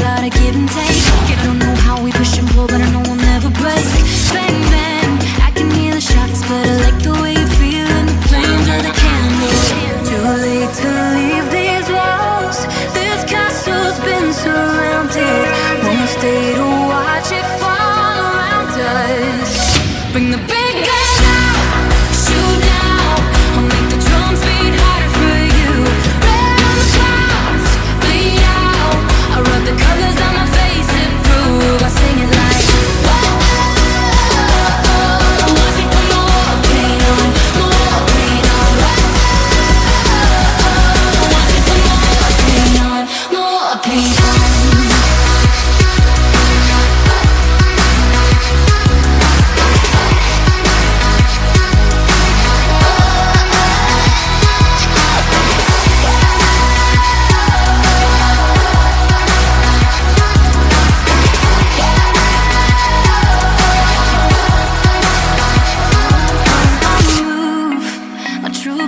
lot of give and take. I don't know how we push and pull, but I know we'll never break. Bang, bang, I can hear the shots, but I like the way you feel in the flames of the candle. Too late to leave these walls. This castle's been surrounded. Won't stay to watch it fall around us. Bring the big guns out, shoot now. I'll make the drums beat harder for you. Red on the clouds, bleed out. I rub the colors on my face and prove. I sing it like whoa. Watch me put more paint on, more paint on. Watch me put more paint on, more paint on.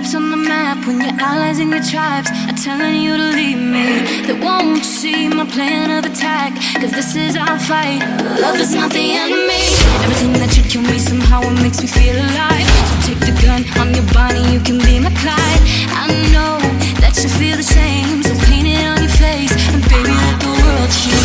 On the map when your allies and your tribes are telling you to leave me. They won't see my plan of attack, cause this is our fight. Love is not the enemy. Everything that should kill me somehow it makes me feel alive. So take the gun, I'm your Bonnie, you can be my Clyde. I know that you feel the same, so paint it on your face and baby let the world see.